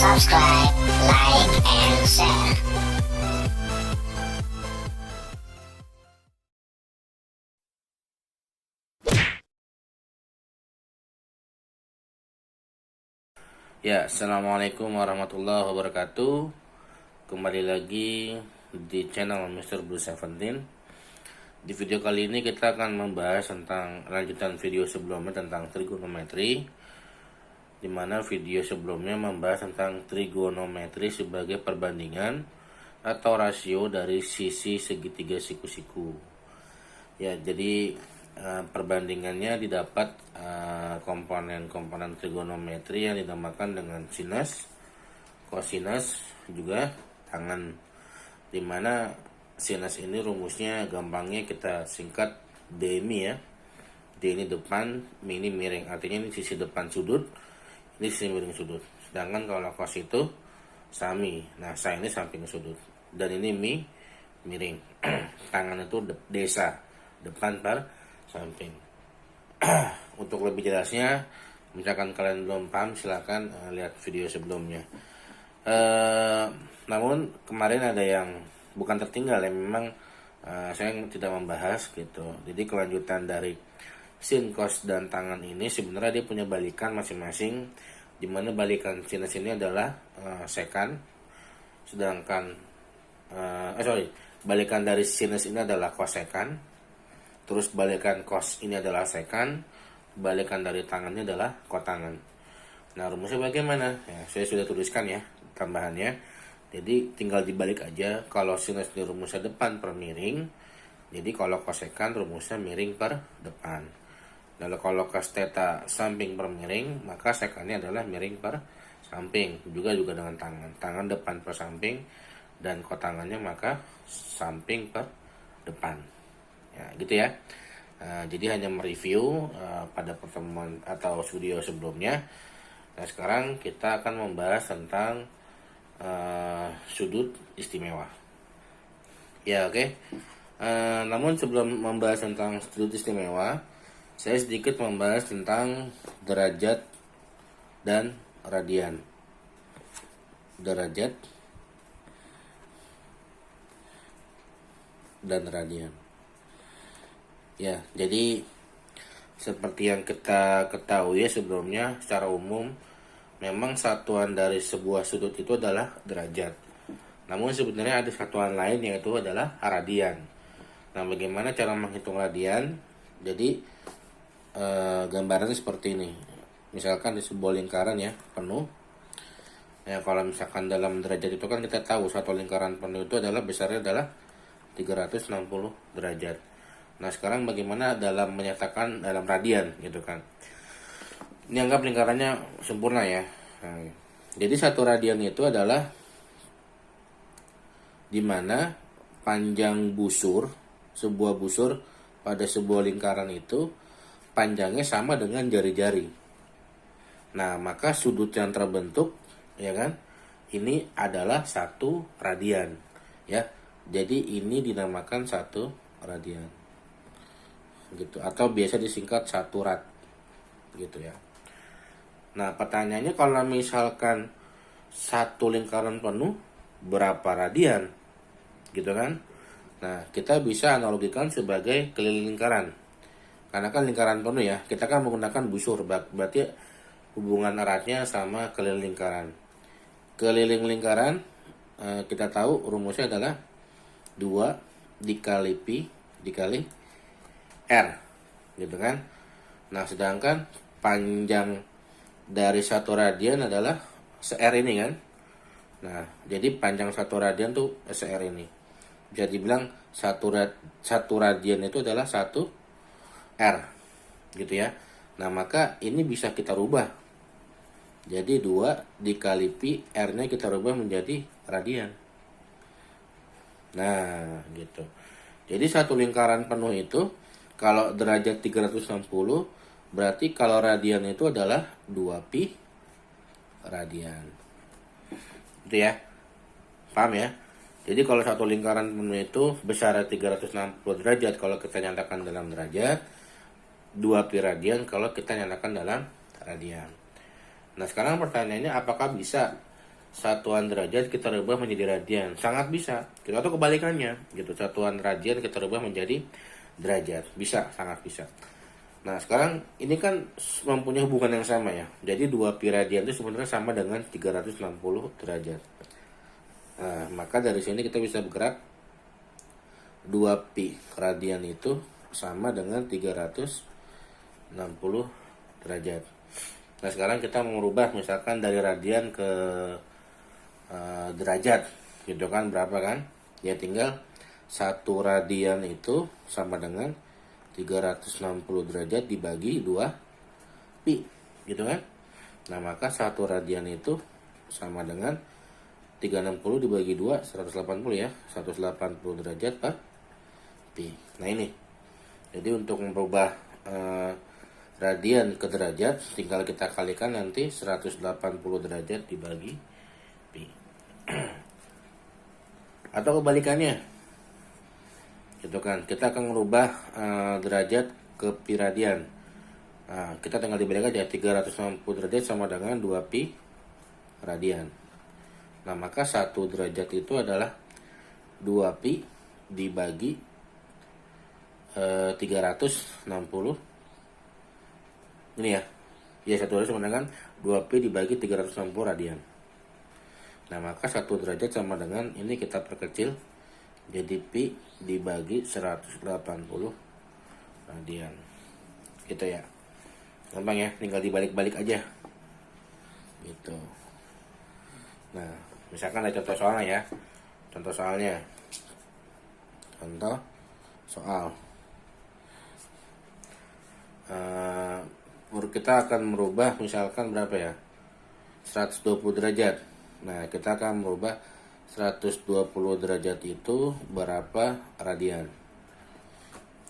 subscribe, like, and share. Ya, assalamualaikum warahmatullahi wabarakatuh. Kembali lagi di channel Mr. Blue 17. Di video kali ini kita akan membahas tentang lanjutan video sebelumnya tentang trigonometri, di mana video sebelumnya membahas tentang trigonometri sebagai perbandingan atau rasio dari sisi segitiga siku-siku. Ya, jadi perbandingannya didapat komponen-komponen trigonometri yang dinamakan dengan sinus, kosinus, juga tangen. Dimana sinus ini rumusnya gampangnya kita singkat D mi ya. D ini depan, mi ini miring. Artinya ini sisi depan sudut, ini sisi miring sudut. Sedangkan kalau cos itu sami. Nah, sin ini samping sudut. Dan ini mi miring. Tangan itu desa, depan per samping. Untuk lebih jelasnya, misalkan kalian belum paham, silahkan lihat video sebelumnya. Namun kemarin ada yang bukan tertinggal ya, memang saya tidak membahas gitu. Jadi kelanjutan dari sin, cos, dan tangan ini sebenarnya dia punya balikan masing-masing, dimana balikan sinus ini adalah sekan, sedangkan balikan dari sinus ini adalah kosekan. Terus balikan cos ini adalah sekan, balikan dari tangannya adalah kotangan. Nah, rumusnya bagaimana? Ya, saya sudah tuliskan ya tambahannya. Jadi tinggal dibalik aja. Kalau sinus di rumusnya depan per miring, jadi kalau kosekan rumusnya miring per depan. Lalu kalau cos theta samping per miring, maka sekannya adalah miring per samping. Juga dengan tangan. Tangan depan per samping, dan kotangannya maka samping per depan. Ya, gitu ya. Jadi hanya mereview pada pertemuan atau video sebelumnya. Nah, sekarang kita akan membahas tentang sudut istimewa. Ya, oke. Namun sebelum membahas tentang sudut istimewa, saya sedikit membahas tentang derajat dan radian. Derajat dan radian. Ya, jadi seperti yang kita ketahui ya sebelumnya, secara umum memang satuan dari sebuah sudut itu adalah derajat. Namun sebenarnya ada satuan lain, yaitu adalah radian. Nah, bagaimana cara menghitung radian? Jadi gambarannya seperti ini. Misalkan di sebuah lingkaran ya penuh. Ya, kalau misalkan dalam derajat itu kan kita tahu satu lingkaran penuh itu adalah besarnya adalah 360 derajat. Nah, sekarang bagaimana dalam menyatakan dalam radian gitu kan. Ini anggap lingkarannya sempurna ya. Nah, jadi satu radian itu adalah dimana panjang busur, sebuah busur pada sebuah lingkaran itu panjangnya sama dengan jari-jari. Nah, maka sudut yang terbentuk ya kan, ini adalah satu radian ya. Jadi ini dinamakan satu radian gitu, atau biasa disingkat satu rad gitu ya. Nah, pertanyaannya kalau misalkan satu lingkaran penuh berapa radian gitu kan. Nah, kita bisa analogikan sebagai keliling lingkaran, karena kan lingkaran penuh ya, kita kan menggunakan busur, berarti hubungan eratnya sama keliling lingkaran. Keliling lingkaran kita tahu rumusnya adalah 2 dikali pi dikali R gitu kan. Nah, sedangkan panjang dari satu radian adalah se-R ini kan. Nah, jadi panjang satu radian tuh se-R ini. Bisa dibilang satu radian itu adalah 1 R gitu ya. Nah, maka ini bisa kita rubah. Jadi 2 dikali pi, R-nya kita rubah menjadi radian. Nah, gitu. Jadi satu lingkaran penuh itu kalau derajat 360, berarti kalau radian itu adalah 2pi radian. Itu ya. Paham ya? Jadi kalau satu lingkaran penuh itu besar 360 derajat kalau kita nyatakan dalam derajat, 2pi radian kalau kita nyatakan dalam radian. Nah, sekarang pertanyaannya, apakah bisa satuan derajat kita rubah menjadi radian. Sangat bisa. Kita tuh kebalikannya gitu. Satuan radian kita rubah menjadi derajat. Bisa, sangat bisa. Nah, sekarang ini kan mempunyai hubungan yang sama ya. Jadi 2pi radian itu sebenarnya sama dengan 360 derajat. Nah, maka dari sini kita bisa bergerak 2pi radian itu sama dengan 360 derajat. Nah, sekarang kita mau merubah misalkan dari radian ke derajat gitu kan, berapa kan? Ya tinggal 1 radian itu sama dengan 360 derajat dibagi 2 pi gitu kan. Nah, maka 1 radian itu sama dengan 360 dibagi 2, 180 ya, 180 derajat per pi. Nah ini, jadi untuk merubah radian ke derajat tinggal kita kalikan nanti 180 derajat dibagi pi. Atau kebalikannya gitu kan, kita akan merubah derajat ke pi radian. Nah, kita tinggal dibalik aja, 360 derajat sama dengan 2pi radian. Nah, maka 1 derajat itu adalah 2pi dibagi 360. Ini ya. Ya, 1 derajat sama dengan 2pi dibagi 360 radian. Nah, maka 1 derajat sama dengan ini kita perkecil jadi pi dibagi 180 radian. Gitu ya. Gampang ya, tinggal dibalik-balik aja. Gitu. Nah, misalkan ada contoh soalnya ya. Contoh soalnya. Contoh soal. Kita akan merubah misalkan berapa ya? 120 derajat. Nah, kita akan merubah 120 derajat itu berapa radian.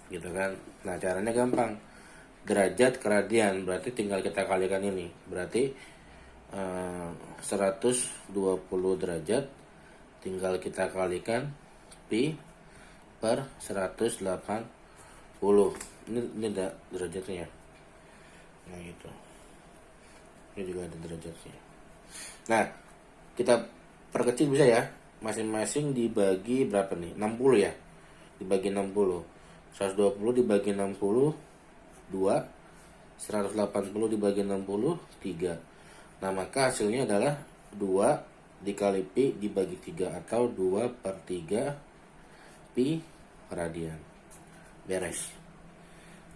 Gitu kan. Nah, caranya gampang. Derajat ke radian berarti tinggal kita kalikan ini. Berarti 120 derajat tinggal kita kalikan pi per 180. Ini ada derajatnya. Nah, gitu. Ini juga ada derajatnya. Nah, kita perkecil bisa ya. Masing-masing dibagi berapa nih? 60 ya. Dibagi 60. 120 dibagi 60 2. 180 dibagi 60 3. Nah, maka hasilnya adalah 2 dikali pi dibagi 3 atau 2 per 3 pi radian. Beres.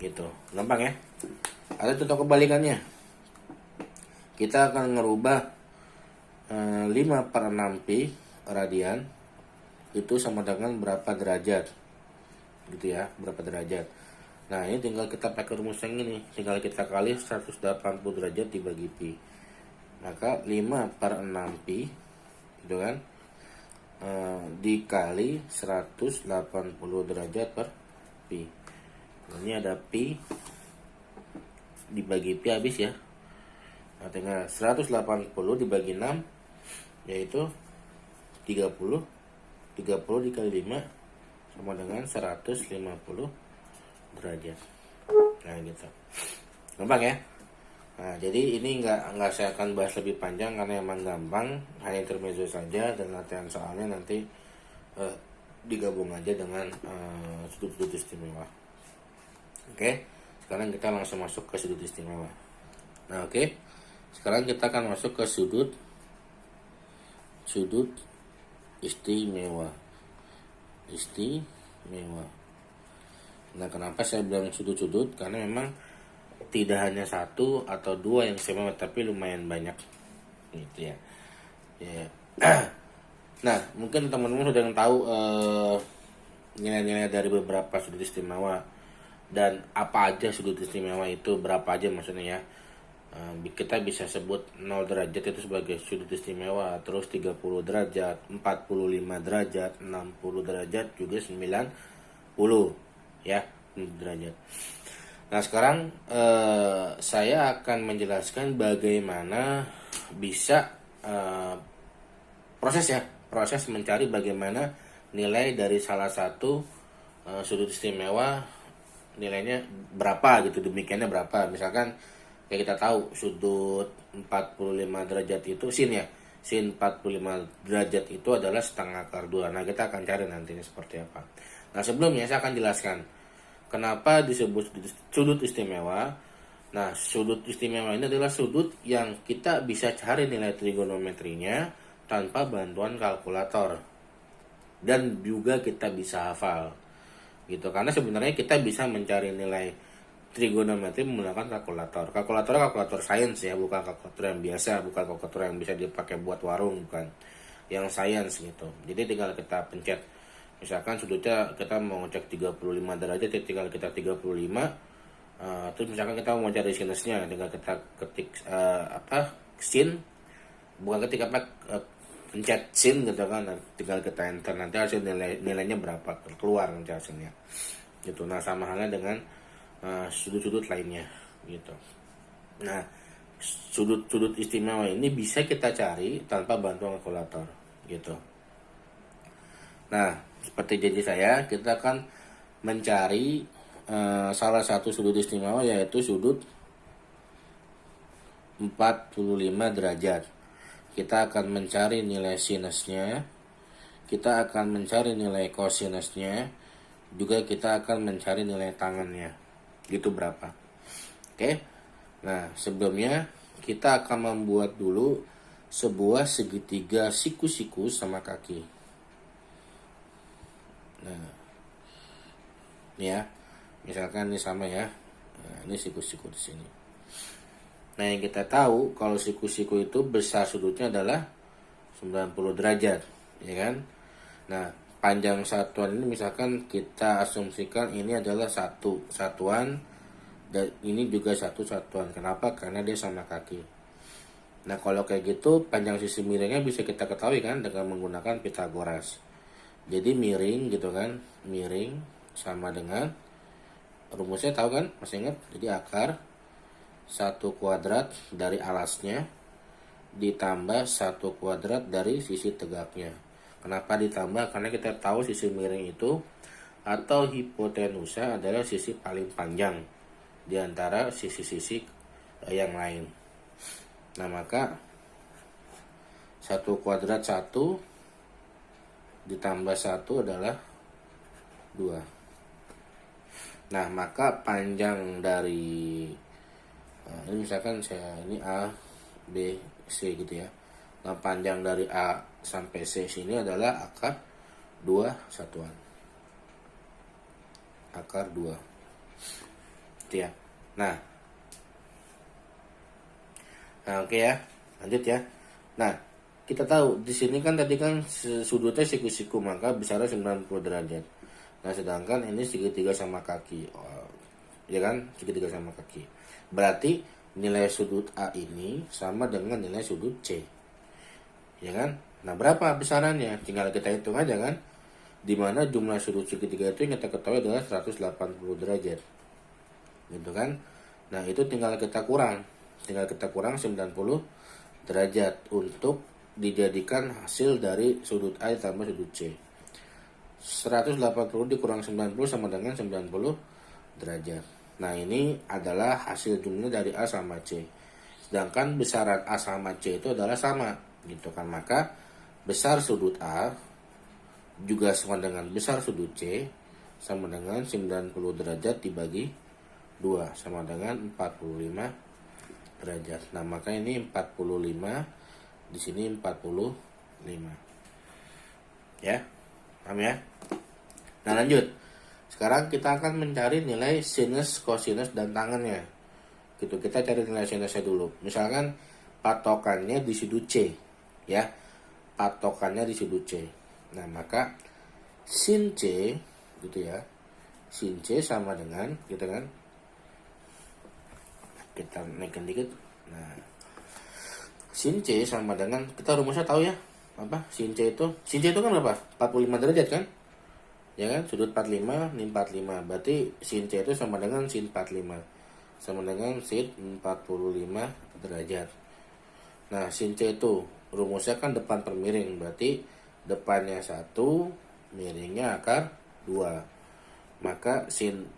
Gitu. Gampang ya. Ada contoh kebalikannya. Kita akan ngerubah 5 per 6 pi radian itu sama dengan berapa derajat. Gitu ya, berapa derajat. Nah, ini tinggal kita pakai rumus yang ini. Tinggal kita kali 180 derajat dibagi pi. Maka 5 per 6 pi gitu kan, dikali 180 derajat per pi. Ini ada pi dibagi pi habis ya. Nah, tinggal 180 dibagi 6 yaitu 30. 30 dikali 5 sama dengan 150 derajat. Nah, gitu. Gampang ya. Nah, jadi ini nggak saya akan bahas lebih panjang karena emang gampang, hanya intermezzo saja, dan latihan soalnya nanti digabung aja dengan sudut-sudut istimewa. Oke, sekarang kita langsung masuk ke sudut istimewa. Nah, oke. Sekarang kita akan masuk ke sudut istimewa. Nah, kenapa saya bilang sudut-sudut? Karena memang tidak hanya 1 atau 2 yang istimewa, tapi lumayan banyak gitu ya. Nah, mungkin teman-teman sudah yang tahu nilai-nilai dari beberapa sudut istimewa dan apa aja sudut istimewa itu, berapa aja maksudnya ya. Kita bisa sebut 0 derajat itu sebagai sudut istimewa, terus 30 derajat, 45 derajat, 60 derajat, juga 90 ya derajat. Nah, sekarang saya akan menjelaskan bagaimana bisa proses mencari bagaimana nilai dari salah satu sudut istimewa, nilainya berapa gitu, demikiannya berapa. Misalkan kayak kita tahu sudut 45 derajat itu sin ya. sin 45 derajat itu adalah setengah akar 2. Nah, kita akan cari nantinya seperti apa. Nah, sebelumnya saya akan jelaskan kenapa disebut sudut istimewa. Nah, sudut istimewa ini adalah sudut yang kita bisa cari nilai trigonometrinya tanpa bantuan kalkulator. Dan juga kita bisa hafal. Gitu. Karena sebenarnya kita bisa mencari nilai trigonometri menggunakan kalkulator. Kalkulator sains ya, bukan kalkulator yang biasa, bukan kalkulator yang bisa dipakai buat warung, bukan. Yang sains gitu. Jadi tinggal kita pencet. Misalkan sudutnya kita mau cek 35 derajat, tinggal kita 35. Terus misalkan kita mau cari sinusnya, tinggal kita ketik sin, bukan ketik pencet sin gitu kan, tinggal kita enter, nanti hasil nilainya berapa keluar nanti hasilnya gitu. Nah, sama halnya dengan sudut-sudut lainnya gitu. Nah, sudut-sudut istimewa ini bisa kita cari tanpa bantuan kalkulator gitu. Nah, seperti janji saya, kita akan mencari salah satu sudut istimewa, yaitu sudut 45 derajat. Kita akan mencari nilai sinusnya, kita akan mencari nilai kosinusnya, juga kita akan mencari nilai tangannya. Gitu berapa. Oke. Nah, sebelumnya kita akan membuat dulu sebuah segitiga siku-siku sama kaki. Nah, ini ya. Misalkan ini sama ya. Nah, ini siku-siku di sini. Nah, yang kita tahu kalau siku-siku itu besar sudutnya adalah 90 derajat, ya kan? Nah, panjang satuan ini misalkan kita asumsikan ini adalah satu satuan dan ini juga satu satuan. Kenapa? Karena dia sama kaki. Nah, kalau kayak gitu panjang sisi miringnya bisa kita ketahui kan dengan menggunakan Pitagoras. Jadi miring gitu kan, miring sama dengan rumusnya tahu kan? Masih ingat? Jadi akar 1 kuadrat dari alasnya ditambah 1 kuadrat dari sisi tegaknya. Kenapa ditambah? Karena kita tahu sisi miring itu atau hipotenusa adalah sisi paling panjang di antara sisi-sisi yang lain. Nah, maka 1 kuadrat 1 ditambah 1 adalah 2. Nah, maka panjang dari ini misalkan ini A, B, C gitu ya. Nah, panjang dari A sampai C sini adalah akar 2 satuan. Akar 2. Gitu ya. Nah, oke ya. Lanjut ya. Nah, kita tahu di sini kan tadi kan sudutnya siku-siku, maka besarnya 90 derajat. Nah, sedangkan ini segitiga sama kaki. Ya kan? Segitiga sama kaki. Berarti nilai sudut A ini sama dengan nilai sudut C. Ya kan? Nah, berapa besarannya? Tinggal kita hitung aja kan. Dimana jumlah sudut segitiga itu yang kita ketahui adalah 180 derajat. Gitu kan? Nah, itu tinggal kita kurang. Tinggal kita kurang 90 derajat untuk dijadikan hasil dari sudut A tambah sudut C. 180 dikurang 90 sama dengan 90 derajat. Nah, ini adalah hasil jumlah dari A sama C. Sedangkan besaran A sama C itu adalah sama, gitu kan. Maka besar sudut A juga sama dengan besar sudut C sama dengan 90 derajat dibagi 2 sama dengan 45 derajat. Nah, maka ini 45, di sini 45. Ya. Paham ya? Nah, lanjut. Sekarang kita akan mencari nilai sinus, kosinus, dan tangannya. Gitu, kita cari nilai sinusnya dulu. Misalkan patokannya di sudut C, ya. Patokannya di sudut C. Nah, maka sin C, gitu ya. Sin C sama dengan, gitu kan. Kita naikkan dikit. Nah, sin C sama dengan, kita rumusnya tahu ya. Apa? Sin C itu kan berapa? 45 derajat kan? Ya kan, sudut 45, ini 45. Berarti sin C itu sama dengan sin 45. Sama dengan sin 45 derajat. Nah, sin C itu rumusnya kan depan per miring. Berarti depannya 1, miringnya akar 2. Maka sin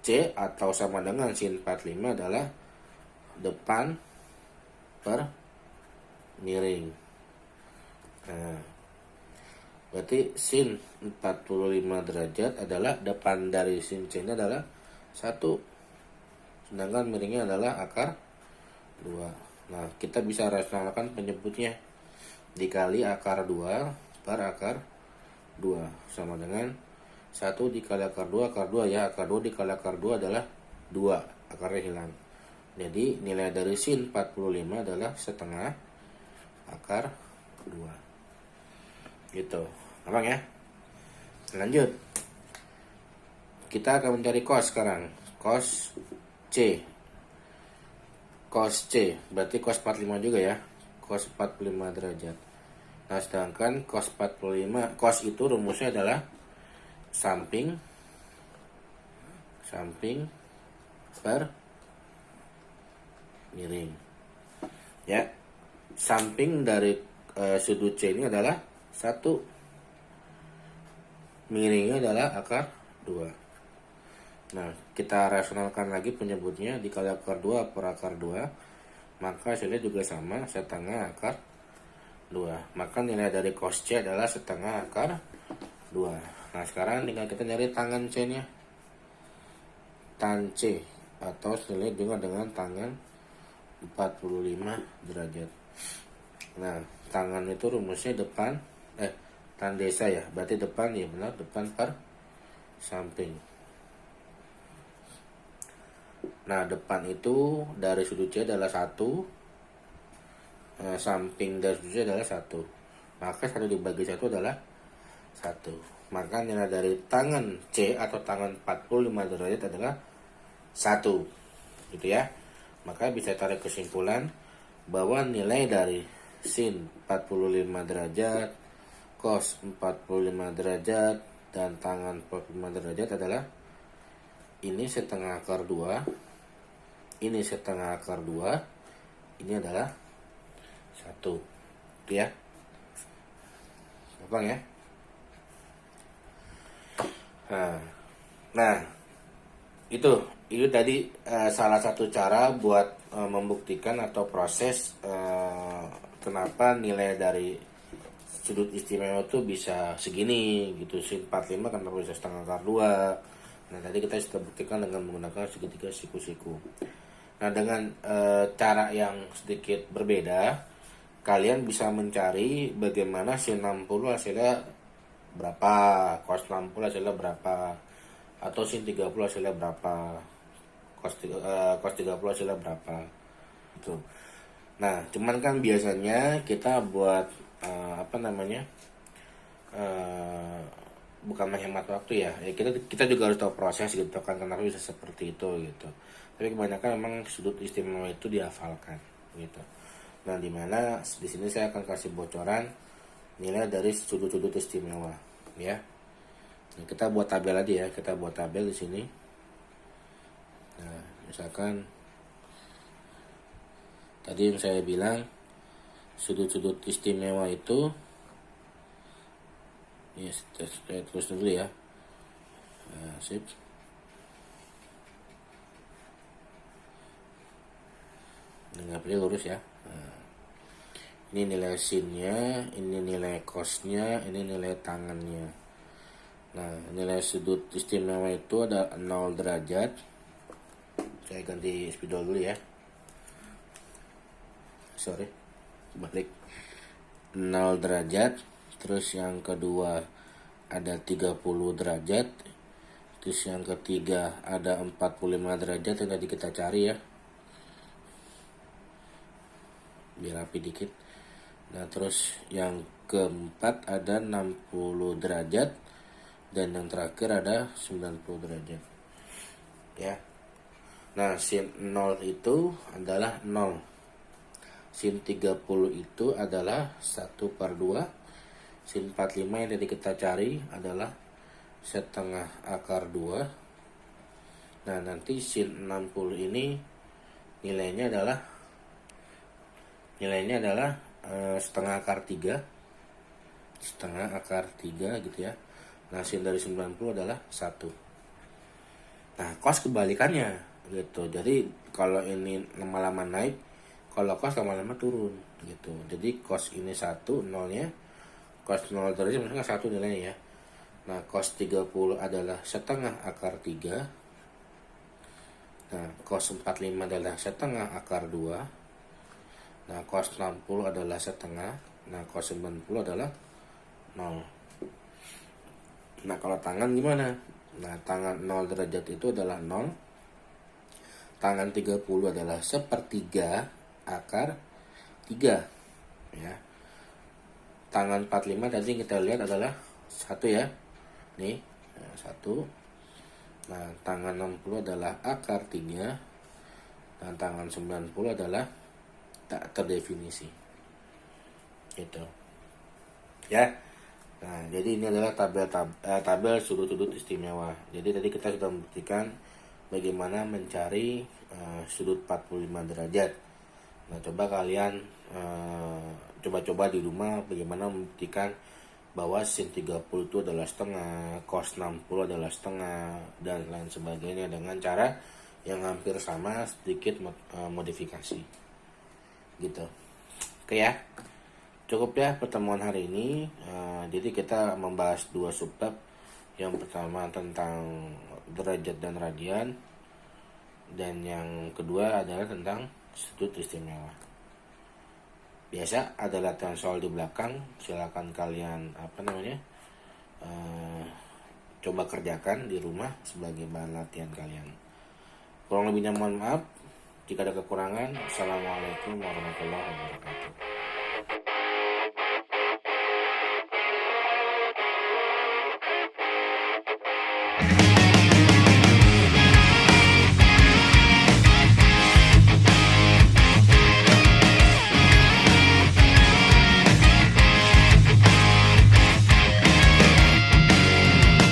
C atau sama dengan sin 45 adalah depan per miring. Nah, berarti sin 45 derajat adalah depan dari sin C ini adalah 1. Sedangkan miringnya adalah akar 2. Nah, kita bisa rasionalkan penyebutnya. Dikali akar 2 per akar 2 sama dengan 1 dikali akar 2, akar 2 ya. Akar 2 dikali akar 2 adalah 2, akarnya hilang. Jadi nilai dari sin 45 adalah setengah akar 2. Gitu. Gampang ya? Lanjut. Kita akan mencari cos sekarang. Cos C. Cos C berarti cos 45 juga ya. Cos 45 derajat. Nah, sedangkan cos 45, cos itu rumusnya adalah samping per miring. Ya. Samping dari sudut C ini adalah 1. Miringnya adalah akar 2. Nah, kita rasionalkan lagi penyebutnya. Dikali akar 2 per akar 2, maka hasilnya juga sama, setengah akar 2. Maka nilai dari cos C adalah setengah akar 2. Nah, sekarang tinggal kita nyari tangan C nya. Tan C atau senilai juga dengan tangan 45 derajat. Nah, tangan itu rumusnya depan tan desa ya, berarti depan ya, benar, depan per samping. Nah, depan itu dari sudut C adalah 1, samping dari sudut C adalah 1, maka 1 dibagi 1 adalah 1. Maka nilai dari tangan C atau tangan 45 derajat adalah 1, gitu ya. Maka bisa tarik kesimpulan bahwa nilai dari sin 45 derajat, cos 45 derajat, dan tangan 45 derajat adalah ini setengah akar 2, ini setengah akar 2, ini adalah 1. Gitu ya. Gampang ya. Nah, itu tadi salah satu cara buat membuktikan atau proses kenapa nilai dari sudut istimewa itu bisa segini gitu. Sin 45 kenapa bisa setengah akar 2. Nah, tadi kita sudah buktikan dengan menggunakan segitiga siku-siku. Nah, dengan cara yang sedikit berbeda, kalian bisa mencari bagaimana sin 60 hasilnya berapa, cos 60 hasilnya berapa, atau sin 30 hasilnya berapa, cos 30 hasilnya berapa gitu. Nah, cuman kan biasanya kita buat bukan menghemat waktu ya, kita juga harus tahu proses gitu kan, kenapa bisa seperti itu gitu. Tapi kebanyakan memang sudut istimewa itu dihafalkan gitu. Nah, dimana di sini saya akan kasih bocoran nilai dari sudut-sudut istimewa ya. Nah, kita buat tabel aja ya, kita buat tabel di sini. Nah, misalkan tadi yang saya bilang sudut-sudut istimewa itu ya, saya terus dulu ya. Nah, sip. Nggak perlu lurus ya. Nah, ini nilai sinnya, ini nilai cosnya, ini nilai tangannya. Nah, nilai sudut istimewa itu ada 0 derajat. Saya ganti spidol dulu ya. Sorry, balik. 0 derajat. Terus yang kedua ada 30 derajat. Terus yang ketiga ada 45 derajat yang tadi kita cari ya. Biar rapi dikit. Nah, terus yang keempat ada 60 derajat. Dan yang terakhir ada 90 derajat. Ya. Nah, sin 0 itu adalah 0. Sin 30 itu adalah 1/2. Sin 45 yang tadi kita cari adalah setengah akar 2. Nah, nanti sin 60 ini nilainya adalah setengah akar 3. Setengah akar 3 gitu ya. Nah, sin dari 90 adalah 1. Nah, cos kebalikannya gitu. Jadi kalau ini lama-lama naik, kalau cos lama-lama turun gitu. Jadi cos ini 1 nolnya, cos 0 derajat misalnya 1 nilainya ya. Nah, cos 30 adalah setengah akar 3. Nah, cos 45 adalah setengah akar 2. Nah, cos 60 adalah setengah. Nah, cos 90 adalah 0. Nah, kalau tangan gimana? Nah, tangan 0 derajat itu adalah 0. Tangan 30 adalah sepertiga akar 3. Ya. Tangan 45 tadi kita lihat adalah 1 ya. Nih, 1. Nah, tangan 60 adalah akar 3. Dan tangan 90 adalah tak terdefinisi. Gitu. Ya. Nah, jadi ini adalah tabel sudut-sudut istimewa. Jadi tadi kita sudah membuktikan bagaimana mencari sudut 45 derajat. Nah, coba kalian coba-coba di rumah bagaimana membuktikan bahwa sin 30 itu adalah setengah, cos 60 adalah setengah, dan lain sebagainya dengan cara yang hampir sama, sedikit modifikasi. Gitu. Oke ya. Cukup ya pertemuan hari ini. Jadi kita membahas 2 subbab. Yang pertama tentang derajat dan radian, dan yang kedua adalah tentang sudut istimewa. Biasa ada latihan soal di belakang, silakan kalian coba kerjakan di rumah sebagai bahan latihan kalian. Kurang lebihnya mohon maaf jika ada kekurangan. Assalamualaikum warahmatullahi wabarakatuh.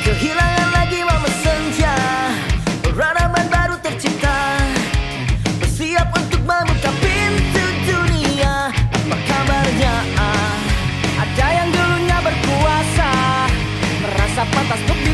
Kehilangan lagi momen senja, peradaban baru tercipta, bersiap untuk membuka pintu dunia. Apa kabarnya? Ada yang dulunya berkuasa, merasa pantas untuk